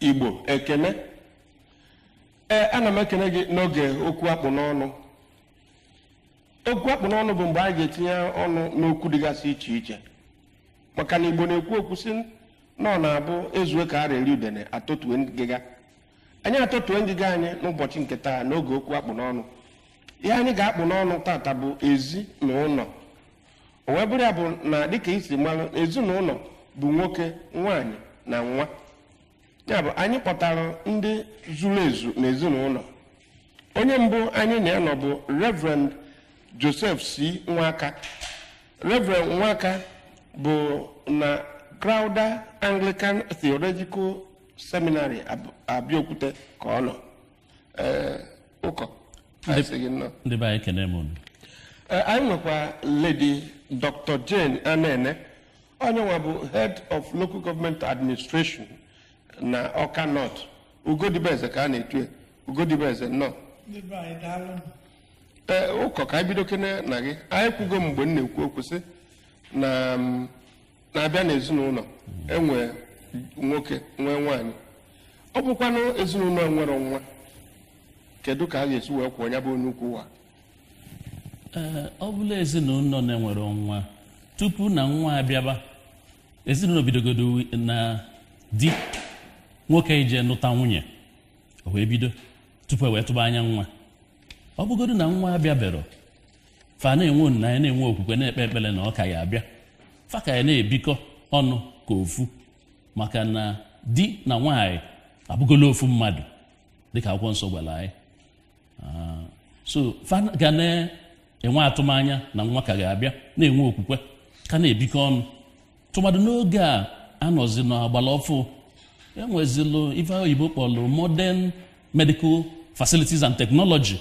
Igbo ekene ana m ekene gị n'oge okwu akpụ n'ọnụ. Okwu akpụ n'ọnụ bụ mgbe a ga-etinye ọnụ n'okwu dịgasị iche iche, maka na Igbo na-ekwu okwu sị na ọ na-abụ ezue ka a reri udene atọtue ngịga. Anyị atọtue ngịga anyị n'ụbọchị nke taa n'oge okwu akpụ n'ọnụ. Ihe anyị ga-akpụ n'ọnụ tata bụ ezi na ụlọ. O wee bụrụ ya bụ na dịka isi mara, ezinụlọ bụ nwoke, nwaanyị na nwa. Ya bụ anyị kpọtara ndị zuru ezu n'ezinụlọ. Onye mbụ anyị na-anọ bụ Reverend Joseph C. Nwaka. Reverend Nwaka bụ na Crowder Anglican Theological Seminary Abeokuta ka ọ nọ. Ụkọ ndị be anyị kene m. Anyị nwekwa Lady Dr. Jane Anene, onye nwa bụ Head of Local Government Administration na Ọka North. Ugodibeze ka a na-etu Ugodibeze nọ. Ụkọ ka anyị bido kene na gị. Anyị kwugo mgbe m na-ekwu okwu sị na-abịa n'ezinụlọ enwe nwoke nwee nwaanyị. Ọ bụkwanụ ezinụlọ nwere nwa, kedu ka a ga-esi wee kwụọ ya bụ onye ukwu ụwa? Ọ bụla ezinụlọ na-enwere nwa, tupu na nwa abịaba, ezinụlọ bidogodo na di nwoke ije nụta nwunye, o wee bido tupu wee tụba anya nwa. Ọ bụgodo na nwa abịabero, fa na-enwe nna na-enwe okwukwe na-ekpe ekpere na ọ ka ya abịa, fa ka ya na-ebikọ ọnụ ka ofu, maka na di na nwaanyị abụgolo ofu mmadụ dịka akwụkwọ nsọ gwara anyị. So fa ga na-enwe atụmanya na nwa ka ga-abịa, na-enwe okwukwe ka na-ebikọ ọnụ. Tụmadụ n'oge a anọzi n'agbala ọfụ, enwezilụ ife oyibo kpọrọ modern medical facilities and technology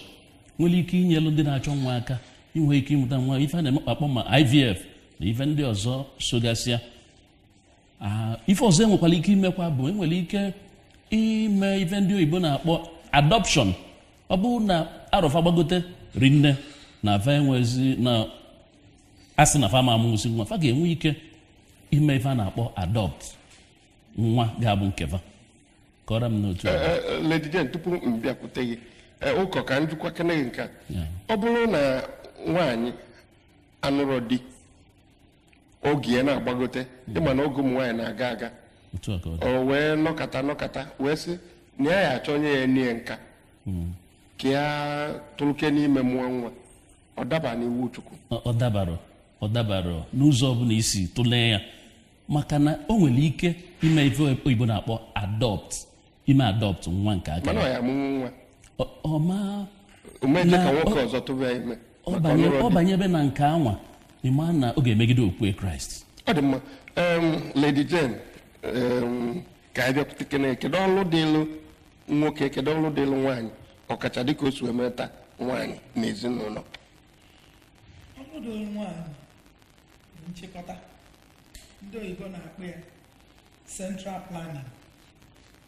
nwere ike inyelu ndị na-achọ nwa aka inwe ike ịmụta nwa, ife a na-emekpakpọ ma IVF na ife ndị ọzọ sogasịa. Ife ọzọ enwekwara ike imekwa bụ enwere ike ime ife ndị oyibo na-akpọ adoption. Ọ bụrụ na arọfa gbagote rinne na fa enwezi na asị na fa ma amụsị nwa, fa ga-enwe ike ime ife a na-akpọ adopt nwa ga-abụ nkefa. Kọrọ m n'otu Lady Jane, tupu m bịakwute gị, ụkọ ka njikwa kene gị nke a. Ọ bụrụ na nwaanyị anụrụ di, oge ya na-agbagote, ịma na oge ụmụ nwaanyị na-aga aga, o wee nọkata wee sị na ya achọ onye ya nie nka ka ya tụrụke n'ime mụọ nwa, ọ daba n'iwu Chukwu? Ọ dabara n'ụzọ ọbụla isi tụlee ya, maka na o nwere ike ime ife oyibo na-akpọ ime adopt nwa nke aka. Mana ọ ya amụnwu nwa, omeje ka nwoke ọzọ tụba ime, ọ banyebe na nke anwa, ịma na ọ ga-emegide okwukwe Kraịst. Ọ dị mma. Lady Jane, ka anyị bịakwute kene, kedu ọlụ dịlụ nwoke, kedu ọlụ dịlụ nwaanyị, ọkacha dịka o si emeta nwaanyị n'ezinụlọ? Ọnọdụ nwaanyị bụ nchịkọta, ndị oyibo na-akpọ ya central planning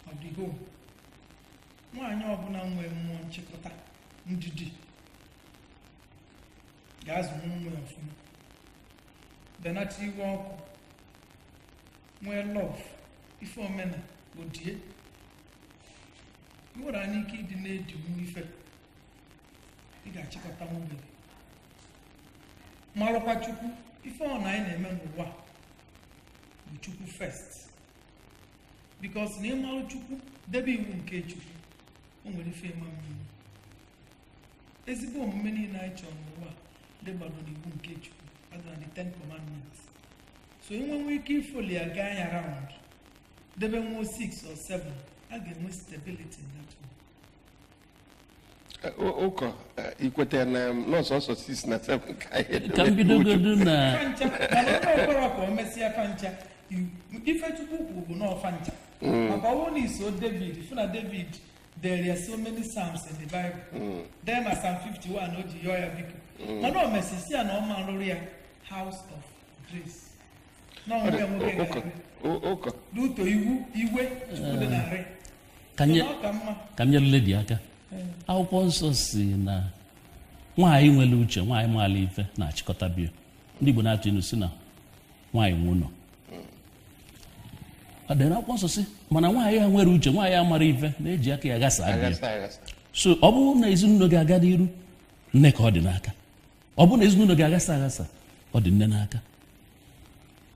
of the home. Nwaanyị ọbụla nwee mmụọ nchịkọta, ndidi, ga-azụ nwa ọfụma, benata iwe ọkụ, nwee lọv, ife omena odie. I nwere anya ike ịdị na-edi nwa ife, ị ga-achịkọta nwunye, marụkwa Chukwu. Ife ọ na anyị na-eme n'ụwa bụ Chukwu first, because na ịmarụ Chukwu, debe iwu nke Chukwu, o nwere ife ịma mmiri. Ezigbo omume niile anyị chọrọ n'ụwa dị gbado n'iwu nke Chukwu, adịra the 10 commandments. So enwenwe ike ifoli ya gaa ya round, debe nwa 6 or 7, a ga-enwe stability in that one. Ụkọ ikwete na nọọsụ 6 na 7 ka mbidogodu na ọkpọrọ ka o mesịa fancha ife Chukwu kwuru bụ n'ọfancha. Maka ọwụ na iso David, ifu na David, there are so many psalms in the Bible. Then na Psalm 51 o ji yọọ ya biko, mana o mesisi ya na ọ ma rụrụ ya house of grace. Ụkọ n'uto iwe Chukwu dị narị. Ka m nyere ledi aka. Akwụkwọ nsọ si na nwaanyị nwere uche, nwaanyị maala ife na-achịkọta bịa. Ndị Igbo na-atụ ilu si na nwaanyị nwe ụlọ. ọ dịrị akwụkwọ nsọ sị mana nwaanyị a nwere uche, nwaanyị a mara ife na-eji aka ya gasa abịa. So ọ bụrụ na ezinụlọ ga-aga n'iru, nne ka ọ dị n'aka. Ọ bụrụ na ezinụlọ ga-agasa agasa, ọ dị nne n'aka.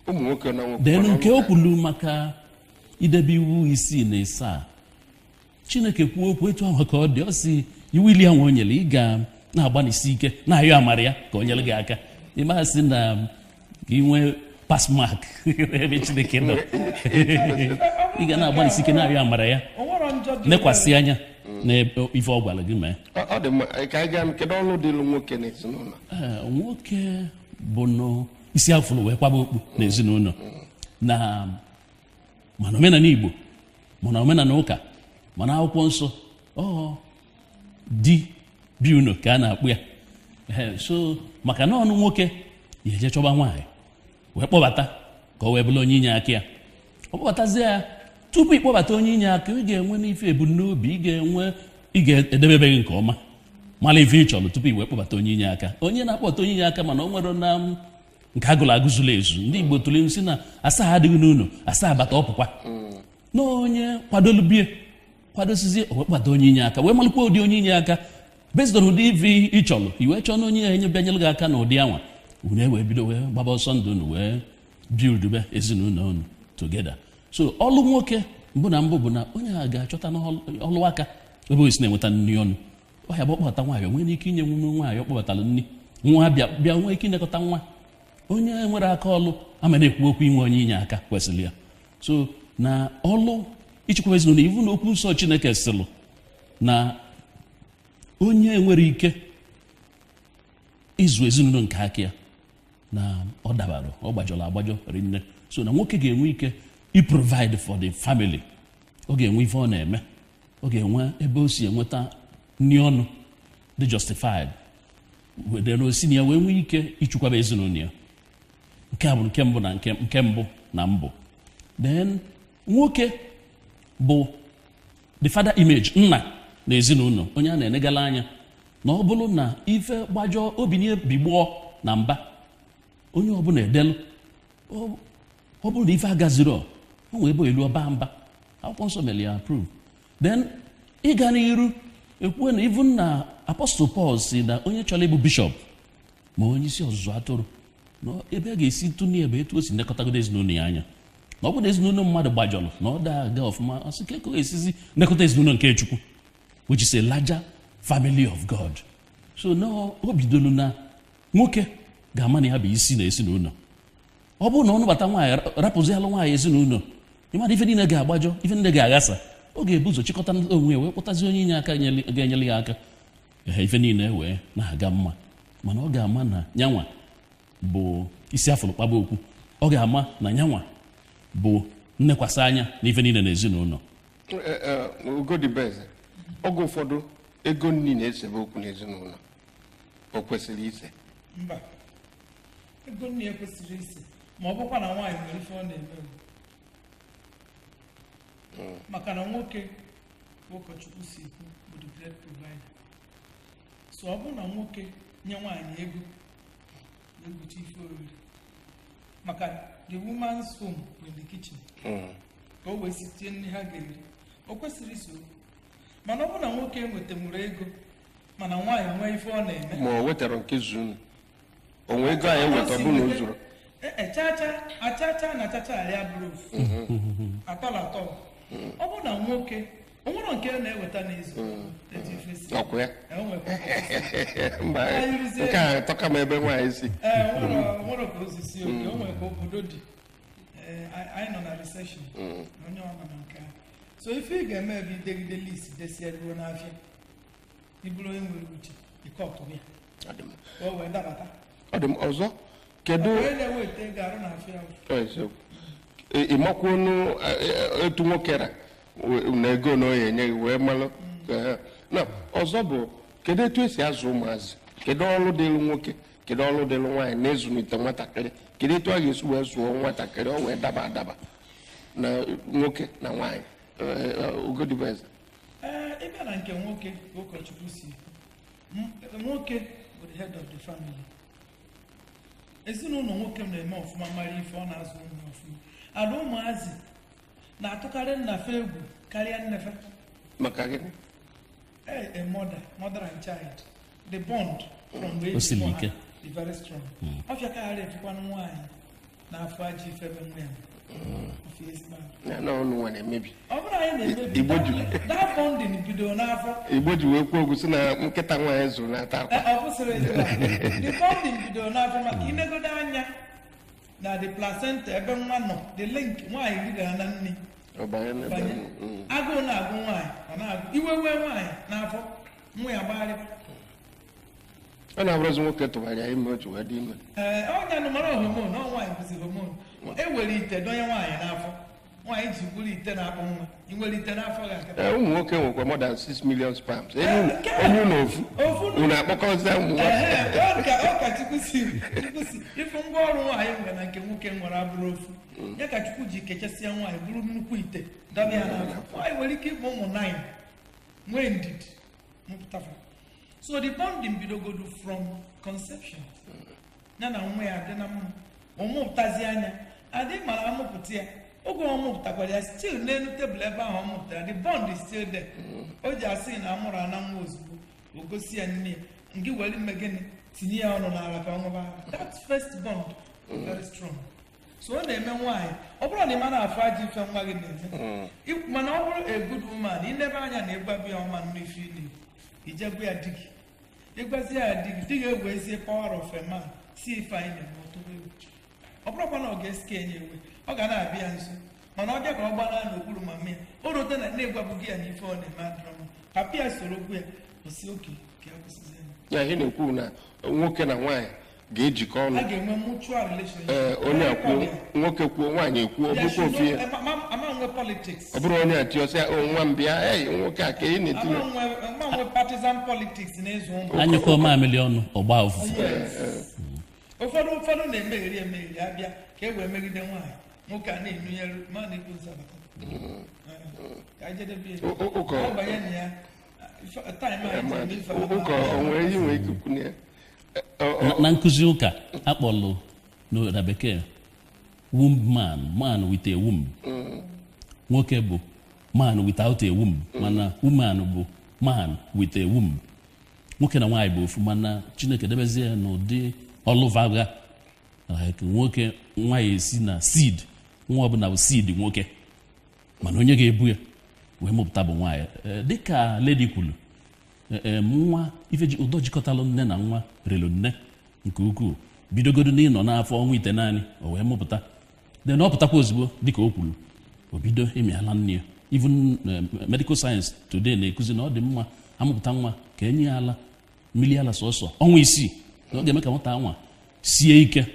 ụmụ nwoke na nwoke Denu nke o kwulu maka idebe iwu 6 na 7, Chineke kwuo okwu etu ahụ ka ọ dị. Ọ sị iwu ili ya nwe o nyere, ị ga na-agbanisi ike na-ayọ amara ya ka o nyere gị aka. Ị maghị sị na ka ị nwee pass mark ebe Chineke nọ. Ị ga na-agbanisi ike na-ayọ amara ya, lekwasị anya na ife ọ gwara gị mee. ọ dị mma ka anyị gaa kedu ọlụ dịlụ nwoke n'ezinụlọ? Nwoke bụ n'isi afụrụ wee kwaba okpu n'ezinụlọ, na mana omenala Igbo mana omenala ụka mana akwụkwọ nsọ di bi unu ka a na-akpụ ya. So maka na ọnụ nwoke ya eje chọba nwaanyị wee kpọbata ka ọ wee bụrụ onye inye aka ya. Ọ kpọbatazie ya, tupu ịkpọbata onye inye aka, ị ga-enwe n'ife ebumnobi, ị ga-edebebe gị nke ọma, mara ife ị chọrọ tupu i wee kpọbata onye inye aka. Onye na-akpọbata onye inye aka mana o nwere na nke agụrụ agụzula ezu. Ndị Igbo tụrụ si na asaa adịghị n'ụlọ, asaa bata ọpụkwa. Na onye kwadosizie o wee kpọbata onye inye aka, wee malụkwa ụdị onye inye aka based on ụdị ife ị chọrọ. I wee chọọ na onye enye bịanyere gị aka na ụdị anwa, unu wee bido wee gbaba ọsọ ndụ unu wee build ezinụlọ unu together. So ọlụ nwoke mbụ bụ na onye a ga-achọta n'ọlụ aka ebe o si na-enweta nri ọnụ. Ọ ya bụ ọkpọbata nwaanyị, o nwere ike inye nwunye nwaanyị ọ kpọbatara nri, nwa bịa nwee ike inekọta nwa. Onye nwere aka ọlụ ama na-ekwu okwu inwe onye inye aka kwesịrị ya. So na ọlụ ichekwa ezinụlọ, iwu na okwu nsọ Chineke sịrị na onye nwere ike ịzụ ezinụlọ nke aka ya na ọ dabara, ọ gbajọrọ agbajọ rinne. So na nwoke ga-enwe ike i-provide for the family. Ọ ga-enwe ife ọ na-eme, ọ ga-enwe ebe o si enweta nri ọnụ dị justified, wede na osi na ya wee nwee ike ichukwaba ezinụlọ ya. Nke a bụ nke mbụ na mbụ. Then nwoke bụ the father image, nna na ezinụlọ, onye a na-enegala anya na ọ bụrụ na ife gbajọ obi na-ebigbọ na mba, onye ọbụla edelu, ọ bụrụ na ife agaziri o nwee ebe elu ọba mba, akwụkwọ nsọ mere ya approve. Then ịga n'iru ekwuwe na even na Apostle Paul si na onye chọrọ ịbụ bishọp ma onye isi ọzụzụ atụrụ, na ebe a ga-esi tụnye ebe etu o si nekọtagodo ezinụlọ ya anya, na ọ bụ na ezinụlọ mmadụ gbajọrọ na ọ da-aga ọfụma, ọ sị ka eko esizi nekọta ezinụlọ nke Chukwu, which is a larger family of God. So na o bidolu na nwoke ga-ama na ya bụ isi na ezinụlọ. Ọ bụrụ na ọ nụbata nwaanyị, rapụzi alụ nwaanyị ezinụlọ, ịmara ife niile ga-agbajọ, ife niile ga-aghasa. Ọ ga-ebu ụzọ chịkọta onwe ya wee kpụtazi onye inye aka ga-enyere ya aka, ife niile wee na-aga mma. Mana ọ ga-ama na nyanwa bụ isi afụrụ kpaba okwu. Ọ ga-ama na nyanwa bụ nnekwasị anya na ife niile na ezinụlọ. Ugodibeze, oge ụfọdụ ego nni na-esebe okwu n'ezinụlọ, o kwesịrị ise? Mba, ego nni ekwesịrị ise, ma ọ bụkwa na nwaanyị nwere ife ọ na-eme. Maka na nwoke ụkọchukwu si ekwu bụ the great provider. So ọ bụrụ na nwoke nye nwaanyị ego na-egbochi ife oriri, maka the woman's home in the kitchen, ka o wee sitie nri ha ga-eri, o kwesịrị iso. Mana ọ bụrụ na nwoke enwetanwuru ego mana nwaanyị nwee ife ọ na-eme, ma o wetara nke zuru, o nwee ego anyị weta ọ bụ na o zuru, achacha na achacha ya bụrụ ofu atọla atọ. Ọ bụrụ na nwoke o nwere nke na-eweta n'izu ọkụ ya mba nke a tọka m ebe nwaanyị si nwere ka osisi oge o nwere ka obodo dị, anyị nọ na recession, onye ọma na nke ahụ. So ife ị ga-eme ebe idegide list desie ruo n'afịa, iburu onye nwere uche ịkọtụ ya ka o wee dabata. Ọ dị m ọzọ, kedu onye na-eweta ego arụ n'afịa ịmakwunu etu nwoke ra na ego na oya enye wee malụ na ọzọ bụ kedu etu esi azụ ụmụazị, kedu ọrụ dịlụ nwoke, kedu ọrụ dịlụ nwaanyị na-ezụlite nwatakịrị, kedu etu a ga-esi wee zụọ nwatakịrị o wee daba adaba na nwoke na nwaanyị? Ugodibeze, ịbịa na nke nwoke ụkọchukwu si nwoke bụ the head of the family. Ezinụlọ nwoke na-eme ọfụma, mara ife ọ na-azụ ụmụ ọfụma. Ala ụmụazị na-atụkarị nnafe egwu karịa nnefe. maka gịnị A mother and child, the bond from the O siri ike. is very strong. Ọfịa karịa efekwanụ nwaanyị n'afọ ajọ ife ebe nwa ya. Ọfịa ezigbo ahụ. ya na ọnụ nwa na-emebi Ọ bụrụ anyị na-emebi Igbo ji that bonding bido n'afọ. Igbo ji wee kwuo okwu sị na nkịta nwaanyị zụrụ na-ata akwa Ọ bụsịrị ezigbo ahụ. The bonding bido n'afọ maka inegodo anya na the placenta ebe nwa nọ the link nwaanyị rigara na nne ọ banye n'ebe banye ahụ. agụụ na-agụ nwaanyị ọ na-agụ iwe wee nwaanyị n'afọ nwa ya gbagharịba. ọ na-abụrụzi nwoke tụgharịa ime otu wee dị ime ọnya nụmara homon ọ nwaanyị bụzi homon ewere ite donye nwaanyị n'afọ nwaanyị ji buru ite na-akpụ nwa inwere ite n'afọ ga akata ụmụ nwoke nwekwa more than 6 million sperms enyu na ofu unu akpọkọzi ụmụ nwoke ọka chukwu si ịfụ ngwa ọrụ nwaanyị nwere na nke nwoke nwere abụrụ ofu ya ka chukwu ji kechasịa nwaanyị bụrụ nnukwu ite dọba ya n'afọ nwaanyị nwere ike ịbụ ụmụ 9 nwee ndidi mụpụtafa. So the bonding bidogodu from conception. Ya na nwa ya adị na mma ọmụpụtazi anya adị mara amụpụta ya oge ọmụpụtakwara ya still n'elu tebụl ebe ahụ ọmụpụtara the bond is still there. O ji asị na amụrụ ana nwa ozugbo o gosi ya nne ya nke were ime gịnị tinye ya ọnụ n'ala ka ọ ṅụba. That first bond is very strong. So ọ na-eme nwaanyị ọ bụrụ na ị mara afọ ajọ ife nwa gị na-eme mana ọ bụrụ a good woman inebe anya na ịgbabi ya ọma mmefu ili ijegbu ya di gị ịgwazi ya di gị ewezie power of a man si ife anyị na-eme ọtụrụ egwu ọ bụrụkwa na ọ ga-esike enye ewe ọ ga na-abịa nso mana ọ bịa ka ọ gbara n'okpuru mama ya o rote na na-egwabụghị ya na ife ọ na-eme adịrọma papa ya soro okwu ya osi oke ka ya kwụsịzi ya ihe na-ekwu na nwoke na nwaanyị ga-ejikọ ọnụ a ga-enwe mutual relationship. onye akwuo nwoke kwuo nwaanyị ekwuo ọ bụkwa ofu ihe ama nwe politics ọ bụrụ onye atịọsị nwa m bịa nwoke a ka ị na-etinye ama nwe partisan politics na-ezu ụmụ anyụkọ mamịlị ọnụ ọgba ofufu ụfọdụ na-emegheri abịa ka e wee megide nwaanyị nwoke a na-enunyere ma na-ekwu nsabata ka ejedebe ya banye na ya taịm anyị ụka o nwere ihe nwere ike kwunye ya na nkụzi ụka akpọlụ na bekee womb man with a womb. Nwoke bụ man without a womb mana woman bụ man with a womb. Nwoke na nwaanyị bụ ofu mana Chineke debezie n'ụdị ọlụvaga nwoke nwaanyị esi na seed nwa ọbụla bụ seed nwoke mana onye ga-ebu ya wee mụpụta bụ nwaanyị dịka lady kwuru nwa ifeji ụdọ jikọtalụ nne na nwa relu nne nke ukwuu bidogodo n'ịnọ n'afọ ọnwa ite naanị o wee mụpụta de na ọ pụtakwa ozugbo dịka o kwuru o bido ịmịala nne ya. Even medical science today na-ekuzi na ọ dị mma amụpụta nwa ka enye ya ala mmiri ala sọsọ ọnwa 6 na ọ ga-eme ka nwata nwa sie ike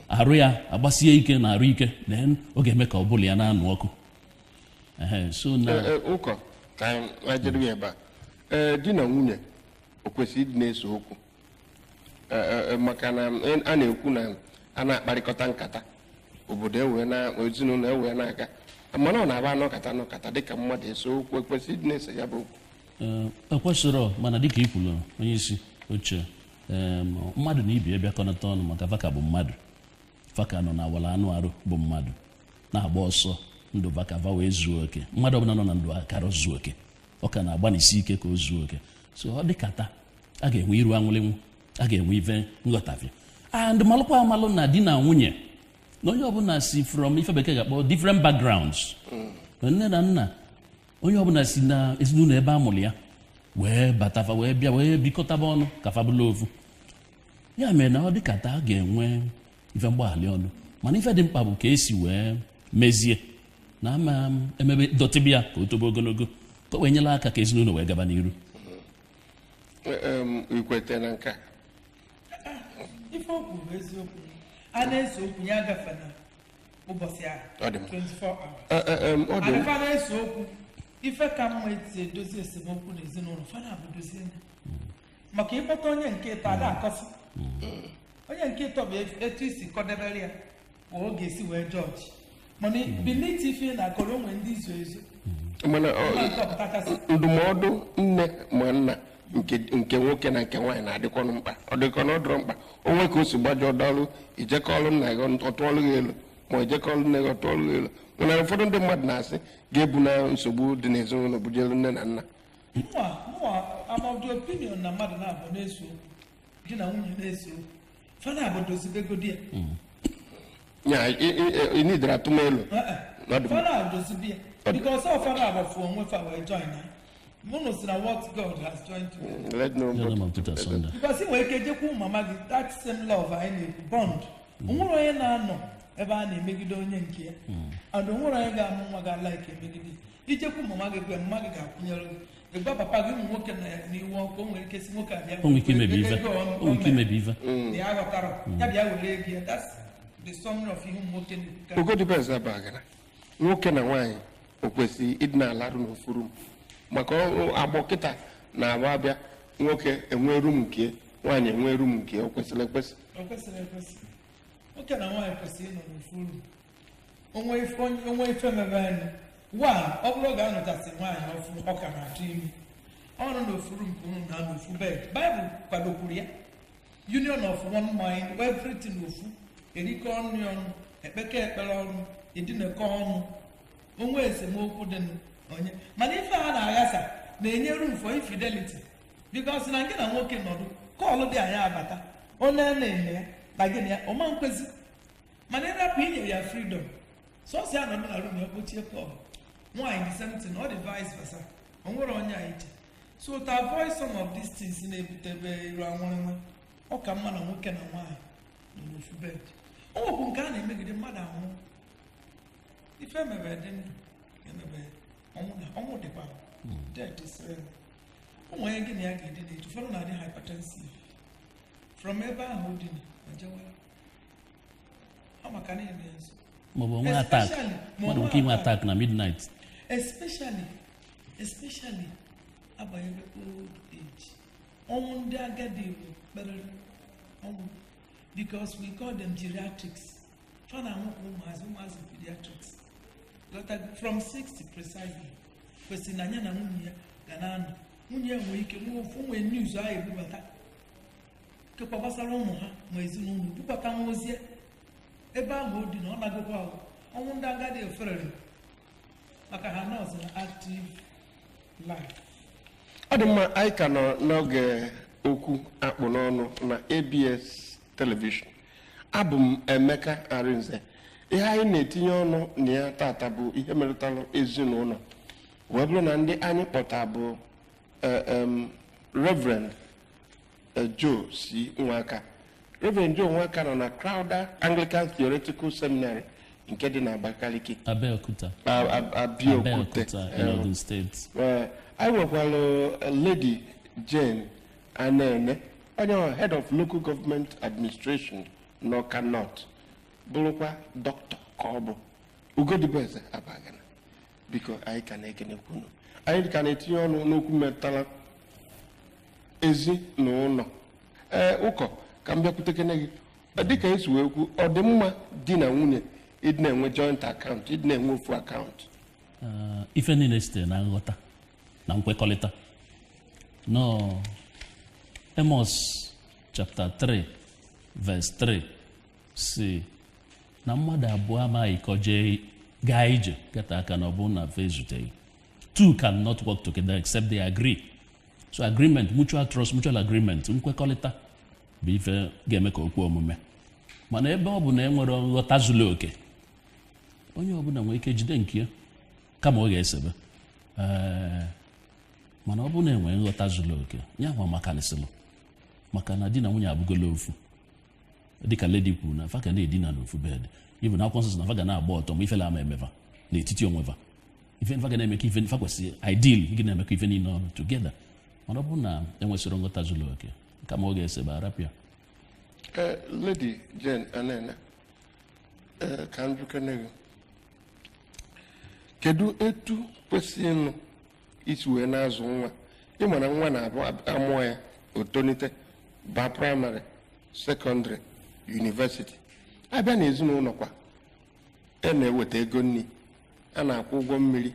arụ ya agbasie ike na arụ ike then ọ ga-eme ka ọ bụla ya na-anụ ọkụ. So na ụkọ ka anyị jedebe ebe a di na nwunye o kwesịrị ịdị na-ese okwu maka na a na-ekwu na a na-akparịkọta nkata obodo ezinụlọ ewee na-aga mana ọ na-aba anọkata dịka mmadụ ese okwu ekwesịrị ịdị na-ese ya bụ okwu ekwesịrị mana dịka i kwuru onye isi oche mmadụ na ibi bịakọnata ọnụ maka vaka bụ mmadụ vaka nọ na awala anụ arụ bụ mmadụ na-agba ọsọ ndụ vaka va wee zuo oke mmadụ ọbụla nọ na ndụ akara zuo oke ọ ka na-agbanisi ike ka o zuo oke so ọ dịkata a ga-enwe iru anwụlịnwụ a ga-enwe ife nghọtafie and malụkwa amalụ na di na nwunye na onye ọbụla si from ife bekee ga-akpọ different backgrounds nne na nna onye ọbụla si na ezinụlọ ebe a mụrụ ya wee batafa wee bịa wee bikọtaba ọnụ ka fabụla ofu ya mere na ọ dịkata a ga-enwe ife mgbaghali ọnụ mana ife dị mkpa bụ ka esi wee mezie na ama emebe dọtịbịa ka o tobe ogologo ka o wee nyela aka ka ezinụlọ wee gaba n'iru. ikwete na nke ife okwu bụ eziokwu a na-ese okwu ya agafe na ụbọchị ahụ 24 hours adịfa na-ese okwu ife ka mma eti edozi esemokwu n'ezinụlọ fana bụ dozie maka ịkpọta onye nke ịtọ ada akọsị onye nke ịtọ bụ etu isi kọdebere ya ka ọ ga-esi wee jọji mana biniti ife na akọrọ onwe ndị izu ezu mana ndụmọdụ nne ma nna nke nwoke na nke nwaanyị na-adịkwanụ mkpa ọ dịkọ na ọ dọrọ mkpa onwe ka o si gbajọ ọdọọrụ ijekọ ọrụ nna gị ọtụọlụ gị elu ma ọ jekọrọ nne gị ọtụ ọlụ elu nwere ụfọdụ ndị mmadụ na-asị ga-ebu na nsogbu dị n'ezinụlọ bujelu nne na nna. I'm of the opinion na mmadụ na-abụ na-eso di na nwunye na-eso fana abụ dozibego di ya nya inidere atụmelu fana abụ dozibe ya because all fana abụ fụ onwe fa wee join na mụnụ si na what God has joined together. let no because ị nwere ike jekwu mama gị that same love anyị na-ekwu bond onwere onye na-anọ ebe a na-emegide onye nke ya and onwere onye ga-amụ nwa ga like emegide ijekwu mama gị gwe mma gị ga-akwụnyere gị ịgwa papa gị ụmụ nwoke na n'iwu ọkụ o nwere ike si nwoke abịa ya ghọtara ya bịa were ego ya that's the summary of ihe ụmụ nwoke na-ekwukarị. Ogodibez abagana nwoke na nwaanyị o kwesịrị ịdị na-alarụ n'ofuru maka agbọ kịta na-agba abịa nwoke enwe rum nke nwaanyị enwe rum nke o kwesịrị ekwesị. O kwesịrị ekwesị nwoke na nwaanyị kwesịrị ịnọ n'ofuru onwe ife mebe anyị ọ bụrụ oge a nụtasị nwaanyị ọfụ ọka na-atụ imi ọrụ n'ofuru nke unu na n'ofu bed Bible kwadokwuru ya union of one mind everything ofu erikọ ọnụ ọnụ ekpekọ ekpere ọnụ edinekọ ọnụ onwe esemokwu dị onye mana ife a na-aghasa na-enye room for infidelity because na gị na nwoke nọdụ kọọlụ dị anyị abata onye na-eme ya na gị na ya ọma nkwezi mana ịrapụ inye ya freedom sọsọ ya nọdụ na room ya kpochie kọọlụ nwaanyị the same thing or the vice versa o nwere onye anyị iche so to avoid some of these things na-ebutebe iru anwụrịnwa ọ ka mma na nwoke na nwaanyị nọ n'ofu bed o nwekwu nke a na-emegide mmadụ anwụ ife emebe dị ndụ emebe ọnwụ dịkwa ụmụ onye gị na ya ga-edi n'etu ụfọdụ na-adị hypertensive from ebe ahụ dị na jewara ọ maka na eme nso maọbụ onwe attack mmadụ nke inwe attack na midnight especially abanyere old age ọnwụ ndị agadi bụ kperere ọnwụ because we call them geriatrics fa na nwụkwụ ụmụazị pediatrics from 60 precisely kwesịrị na anya na nwunye ya ga na-anọ nwunye ya nwere ike nwe news ahụ ebubata kekwa gbasara ụmụ ha ma ezinụlọ bubata nwa ozie ebe ahụ ọ dị na ọ na-agụkwa ahụ ọnwụ ndị agadi eferere maka ha nọọsụ na active life. Ọ dị mma anyị ka nọ n'oge okwu akpụ n'ọnụ na ABS television. Abụ m Emeka Arinze. Ihe anyị na-etinye ọnụ na ya tata bụ ihe metụtara ezinụlọ wee bụrụ na ndị anyị kpọta bụ Reverend Joe C. Nwaka. Reverend Joe Nwaka nọ na Crowder Anglican Theological Seminary nke dị na Abakaliki Abeokuta Enugu State. anyị nwekwara Lady Jane Anene onye Head of Local Government Administration n'Awka North bụrụkwa dọkịta ka ọ bụ Ugodibez Abagana. Biko anyị ka na-ekenekwunu anyị ka na-etinye ọnụ n'okwu metụtara ezinụlọ ụkọ ka m bịakwutekene gị dịka esi wee kwu ọ dị mma di na nwunye ịdị na-enwe joint account ịdị na-enwe ofu akaụntụ ife niile sitere na nghọta na nkwekọrịta no Amos chapter 3 verse 3 si na mmadụ abụọ amaghị ka ọ jee gaa ije gata aka na ọ bụrụ na fe zuteghị. Two cannot work together except they agree. So agreement, mutual trust, mutual agreement, nkwekọrịta bụ ife ga-eme ka okwu omume. Mana ebe ọ bụ na enwere nghọta zuru oke onye ọbụla nwere ike jide nke ya kama ọ ga-esebe mana ọ bụ na enwere nghọta zuru oke ya nwa makanisịlụ maka na di na nwunye abụgola ofu dịka lady kwuru na fa ga na-edina n'ofu bed ibu na akwụkwọ nsọ na fa ga na-agba ọtọ ma ifela ama emeva n'etiti onweva ife fa ga na-eme ka ife fa kwesịrị ideal gị na-eme ka ife niile ọnụ together mana ọ bụ na enwesịrị nghọta zuru oke kama ọ ga-esebe arapịa. Lady Jane Anene ka m jukene gị kedu etu kwesịrị isi wee na-azụ nwa ịma na nwa na-abụ amụọ ya otonite ba praịmarị sekọndịrị yunivesiti abịa na ezinụlọ kwa na-eweta ego nri a na-akwụ ụgwọ mmiri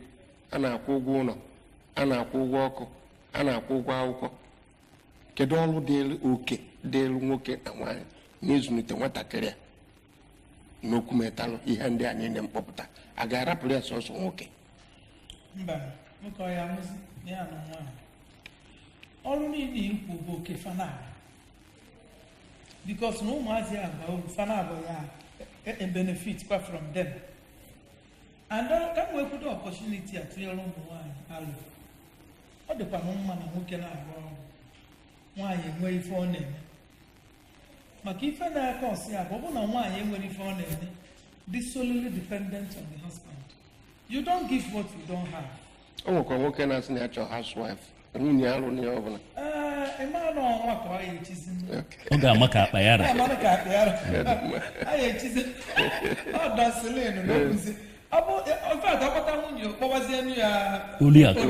a na-akwụ ụgwọ ụlọ a na-akwụ ụgwọ ọkụ a na-akwụ ụgwọ akwụkwọ kedu ọrụ dịịrị oke dịịrị nwoke na nwaanyị n'ịzụlite nwatakịrị a n'okwu metalụ ihe ndị a niile mkpọpụta a ga-arapụrụ ya sọsọ nwoke? mba nwoke ọ ya amụzi ya na nwaanyị ọrụ niile ikwu bụ oke fanabụ because na ụmụazị agba uru fanabụ ya benefit kwa from them and ka m wekwudo opportunity a tụnyere ụmụ nwaanyị alụ ọ dịkwa na mma na nwoke na-arụ ọrụ nwaanyị enwe ife ọ na-eme maka ife na-aka ọsị ya bụ ọ bụ na nwaanyị enwere ife ọ na-eme dị solely dependent on the husband. You don't give what you don't have. O nwekwa nwoke na-asị na ya chọọ housewife nwunye alụ na ya ọbụla ịmara na ọnwa ka ọ ya echizi ọ ga-ama ka akpa yara amara ka akpa yara a ya echizi ọ dasilin n'okwuzi ọ bụ ọfat ọkpọta nwunye kpọwazie ya oliakụ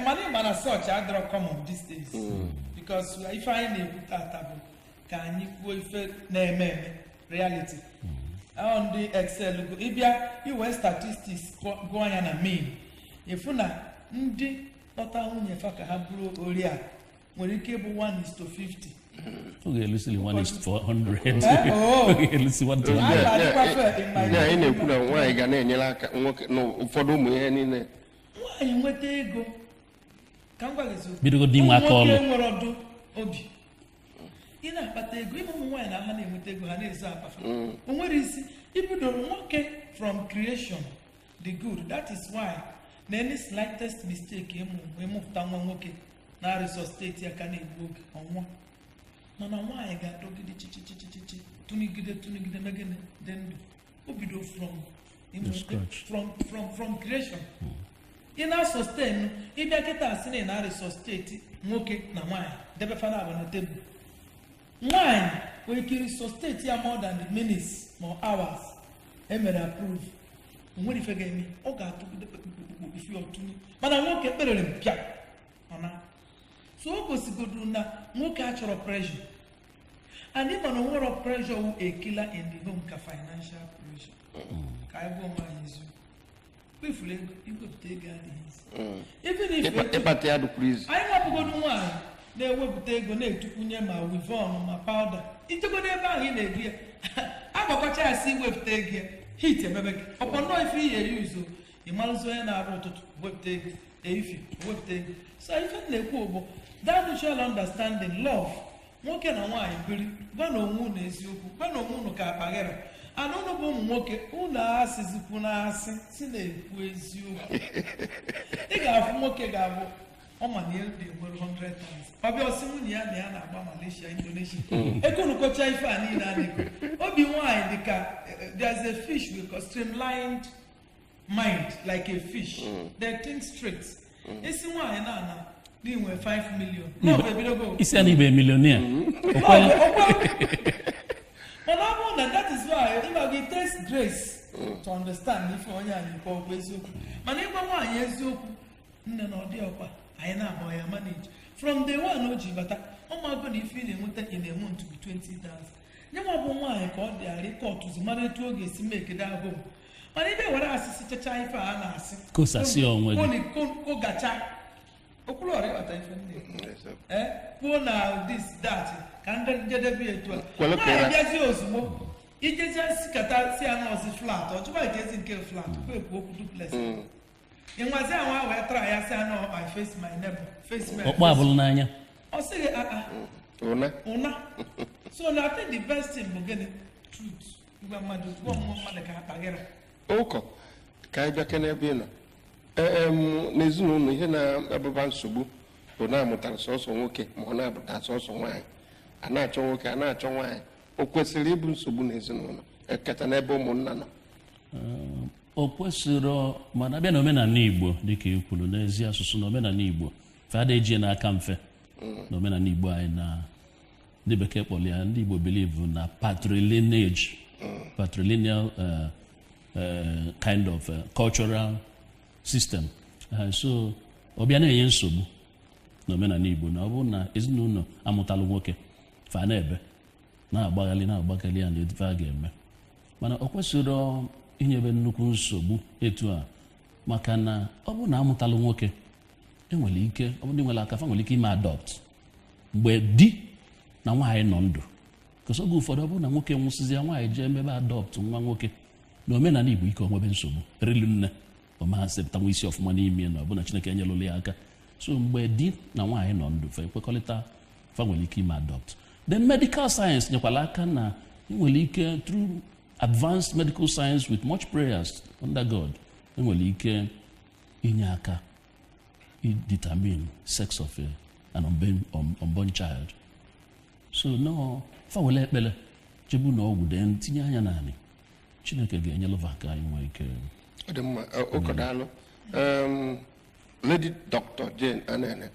mana ịma na sọch adịrọ common these days because ife anyị na-ebute ata bụ ka anyị kwuo ife na-eme eme reality ndị excel go ịbịa iwe statistics gụọ anya na main ịfụ na ndị kpọta nwunye fa ka ha bụrụ oriakụ nwere ike ịbụ 1:50. ọ ga-elusili 1:400 ọ ga-elusi 1:100. anyị na-ekwu na nwaanyị ga na-enyere aka nwoke n'ụfọdụ ụmụ ihe niile. Nwaanyị nweta ego ka m gwaghịzi bidogo dị nwa aka ọlụ nwoke nwere ọdụ obi ị na-akpata ego ịmụ ụmụ nwaanyị na ha na-enweta ego ha na-ezo akpafa o nwere isi ibidoro nwoke from creation the good. That is why na any slightest mistake ịmụpụta nwa nwoke na resuscitate ya ka na-egbu oge ọnwa mana nwaanyị ga-adọgide chichichichichi tụnigide megide dị ndụ o bido from creation ị na-sustain ịbịa kịta asị na ị na-resuscitate nwoke na nwaanyị debe fana abụ na tebụl nwaanyị nwere ike resuscitate ya more than the minutes ma hours emere approve onwere ife ga-eme ọ ga-atụgide ife ọtụnye mana nwoke kperere mpịa ọna so o gosigodu na nwoke a chọrọ pressure and ịma na nwere pressure wụ a killer in the home ka financial pressure ka anyị bụ nwaanyị ezu kpefuru ego iwepụta ego adịghị isi ịkpata ya dụkwuru izu anyị hapụgodu nwaanyị na-ewepụta ego na-etukwunye ma wivon ma pawuda ijegodo ebe ahụ ị na-ebu ya agbakọcha ya si iwepụta ego ya hit emebe gị ọkpọ nnọọ ife iyi eri uzo ịmarụzi onye na-arụ ụtụtụ wepụta ego eifie wepụta ego so ife na-ekwu bụ that mutual understanding love nwoke na nwaanyị biri gwa na onwe unu eziokwu gwa na onwe unu ka akpaghara ana ụnụ bụ ụmụ nwoke unu asịzikwu na-asị si na-ekwu eziokwu ị ga-afụ nwoke ga-abụ ọma na ya na-enwere 100 times ọbịa ọsị nwunye ya na ya na-agba Malaysia Indonesia ego nụkọcha ife a niile a na-ego obi nwaanyị dị ka there's a fish with a streamlined mind like a fish they think straight isi nwaanyị na n'inwe 5 million n'ọbụ ebidogo isi a n'ibe millionaire mana ọ bụrụ na that is why it takes grace to understand ife onye anyị nke ọkwa eziokwu mana ịgwa nwaanyị eziokwu nne na ọdị ọkwa anyị na-agba ya manage from day one o ji bata ụmụagụ na ife ị na-enweta ị na-emu ntu 20,000 nye nwa bụ nwaanyị ka ọ dị arị ka ọtụzi mara etu ọ ga-esi mekede ahụ mana ibe were asịsị chacha ife a na-asị kosasi onwe gị kogacha okpuru ọrịa ọta ife ndị kwuo na this that ka ndị njedebe etu a nwaanyị bịazi ozugbo ijezi sikata si ya nọọsị flat ọ chụba ijezi nke flat kwa ekwu okwu duplex ịnwazi ahụ a wee tara ya si anọ I face my neighbor face my ọkpọ abụrụ n'anya ọ sịghị ụna so na I think the best thing bụ gịnị truth gwa mmadụ gwa mmụọ mmadụ ka ha kpaghịra ụkọ ka anyị bịake n'ebe ị nọ n'ezinụlọ ihe na-abụba nsogbu bụ na-amụtara sọsọ nwoke ma ọ na-abụta sọsọ nwaanyị a na-achọ nwoke a na-achọ nwaanyị o kwesịrị ịbụ nsogbu n'ezinụlọ eketa n'ebe ụmụnna nọ o kwesịrị mana abịa na omenala Igbo dịka e kwuru n'ezi asụsụ na omenala Igbo fada ejie n'aka mfe na omenala Igbo anyị na ndị bekee kpọrọ ya ndị Igbo believe na patrilineage patrilineal kind of cultural system so ọbịa na-enye nsogbu na omenala Igbo na ọ bụrụ na ezinụlọ amụtalụ nwoke fa na-ebe na-agbaghalị ya na etu a ga-eme mana o kwesịrị inyebe nnukwu nsogbu etu a maka na ọ bụrụ na amụtalụ nwoke enwere ike ọ bụrụ ndị nwere akafa nwere ike ime adopt mgbe di na nwaanyị nọ ndụ because oge ụfọdụ ọ bụrụ na nwoke nwụsịzi ya nwaanyị jee emebe adopt nwa nwoke na omenala Igbo ike onwebe nsogbu erilu nne ọmahasịpụta nwa isi ọfụma n'ime na ọbụna Chineke enyelụla ya aka so mgbe di na nwaanyị nọ ndụ fa ekwekọrịta fa nwere ike ime adopt then medical science nyekwala aka na nwere ike through advanced medical science with much prayers under God enwere ike inye aka determine sex of an unborn child so no fa wele ekpele chebu na ọgwụ den tinye anya naanị Chineke ga-enyelụva aka anyị nwee ike ọ dị mma ụkọdalụ Lady Dr. Jane Anene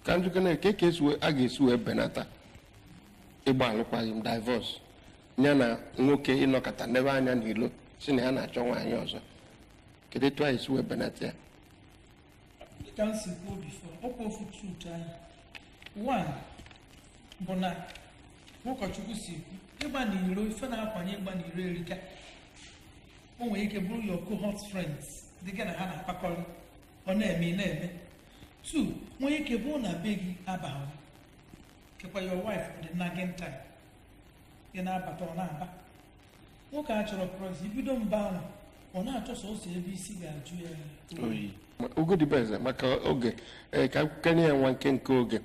ka njikọ ka a ga-esi wee benata ịgba alụkwaghịm divorce ya na nwoke ịnọkọta n'ebe anya n'ilo si na ya na-achọ nwaanyị ọzọ kedu etu anyị esi wee benata ya ka m si kwuo before ọkwa ofu truth anyị one bụ na ụkọchukwu si kwu ịgba n'iro ife na-akwanye ịgba n'iro erika o nwere ike bụrụ your cohort friends dịka na ha na-akpakọrọ ọ na-eme two nwere ike bụrụ na be gị abaghị kekwa your wife dị nagging time ị na-abata ọ na-aba nwoke a chọrọ cross ibido mba ahụ ọ na-achọ sọsọ ebe isi ga-ajụ ya oyi Ugodibeze maka oge ka kenye ya nwa nke oge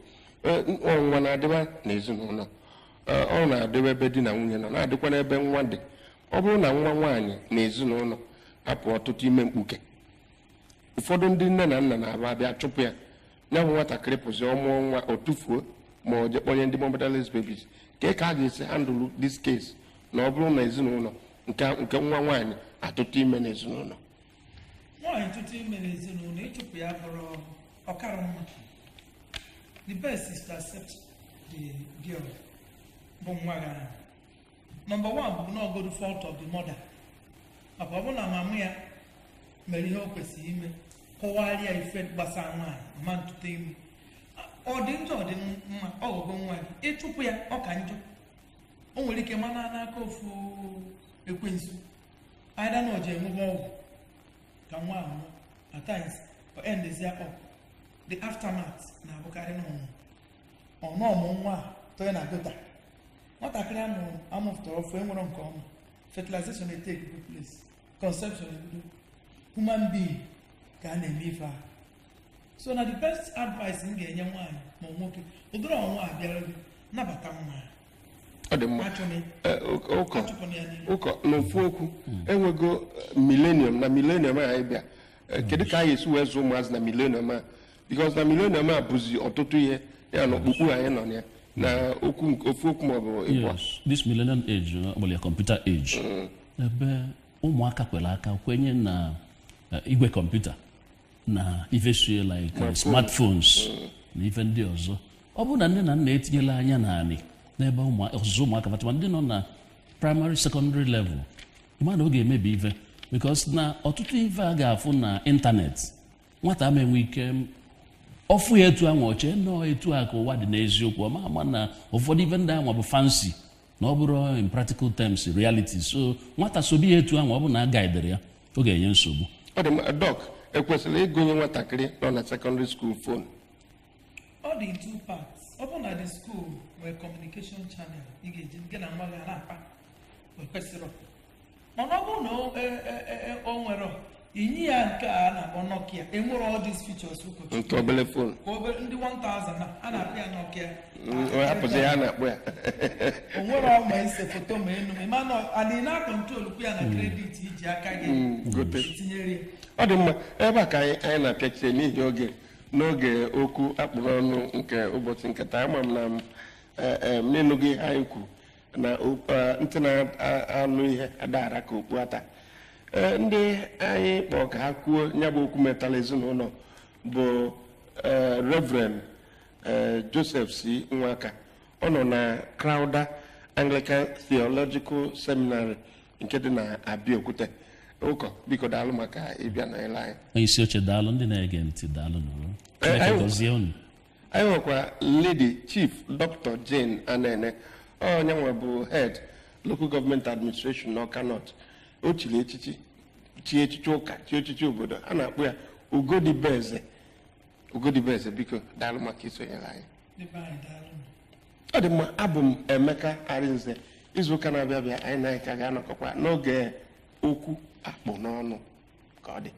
nwa na-adịba n'ezinụlọ ọ na-adịba ebe di na nwunye nọ na-adịkwa n'ebe nwa dị ọ bụrụ na nwa nwaanyị na ezinụlọ hapụ ọtụtụ ime mkpuke ụfọdụ ndị nne na nna na-abịa chụpụ ya ya bụ nwatakịrị pụzi ọmụọ nwa o tufuo ma ọ je kpọnye ndị motherless babies ka a ga-esi handle this case na ọ bụrụ na ezinụlọ nke nwa nwaanyị atụtụ ime n'ezinụlọ nwaanyị tụtụ ime n'ezinụlọ ịchụpụ ya bụrụ ọkara mma the best is to accept the girl bụ nwa gị ahụ number one bụ na ọgodu fault of the mother maka ọ bụrụ na mama ya mere ihe o kwesịrị ime kọwarịa ife gbasara nwaanyị ma ntụtụ ime ọ dị njọ ọ dị mma ọgụgụ nwa gị ịchụpụ ya ọ ka njọ o nwere ike mana n'aka ofu ekwensu aida na oje emebe ọgwụ ka nwa ahụ at times ọ endezia up the aftermath na-abụkarị n'ọnụ ọmụ nwa a tọọ na gota nwatakịrị amụpụtara ọfụ enwere nke ọma fertilization take good place conception ebido human being ka a na-eme ife ahụ so na the best advice m ga-enye nwaanyị ma nwoke ụdịrị ọnwa abịara gị nabata nwa ọ dị mma ụkọ n'ofu okwu enwego millennium na millennium anyị bịa kedu ka anyị esi wee zụ ụmụazị na millennium a because na millennium a bụzi ọtụtụ ihe ya na okpukpu anyị nọ ya na ofu okwu maọbụ ịkwa this millennium age ọbụla computer age ebe ụmụaka kwere aka kwenye na igwe kọmputa na ife sie like smartphones na ife ndị ọzọ ọ bụrụ na nne na nna etinyela anya naanị n'ebe ọzụzụ ụmụaka fatịma ndị nọ na primary secondary level ịma na ọ ga-emebi ife because na ọtụtụ ife a ga-afụ na ịntanetị nwata ama enwe ike ọfụ ya etu anwa oche nọọ etu a ka ụwa dị n'eziokwu ọma ama na ụfọdụ ife ndị anwa bụ fancy na ọ bụrụ in practical terms reality so nwata sobi ya etu anwa ọ bụ na a gaidere ya ọ ga-enye nsogbu ọ dị mma dọk ekwesịrị ịgụnye nwatakịrị nọ na secondary school phone ọ dị in two parts ọ bụ na the school nwere communication channel ị ga-eji gị na nwa gị na-akpa kwesịrị mana ọ bụrụ na o nwere inyi ya nke a na-akpọ Nokia enwere all these features nke obere phone ndị 1000 a na-akpọ ya Nokia hapụzi ya na-akpọ ya o nwere ọma ise foto ma enu mana adị na kọntrol kwa ya na kredit iji aka gị tinyere ọ dị mma ebe a ka anyị na-apịachie n'ihi oge n'oge okwu akpụrụ ọnụ nke ụbọchị nketa ama m na n'enughị anyị kwu na ntị na-anụ ihe adara ka okpu ata ndị anyị kpọọ ka ha kwuo ya bụ okwu metala ezinụlọ bụ Reverend Joseph C. Nwaka ọ nọ na Crowder Anglican Theological Seminary nke dị na Abeokuta ụkọ biko daalụ maka ịbịa na ile anyị onye isi oche daalụ ndị na-ege ntị daalụ n'ụlọ anyị nwekwa Lady Chief Dr. Jane Anene onye nwe bụ Head Local Government Administration n'Awka North o chiri echichi chi echichi ụka chi echichi obodo a na-akpọ ya Ugodibeze biko daalụ maka isonyere anyị ọ dị mma abụ m Emeka Arinze izuụka na-abịa abịa anyị na ka ga-anọkọkwa n'oge okwu akpụ n'ọnụ ka ọ dị.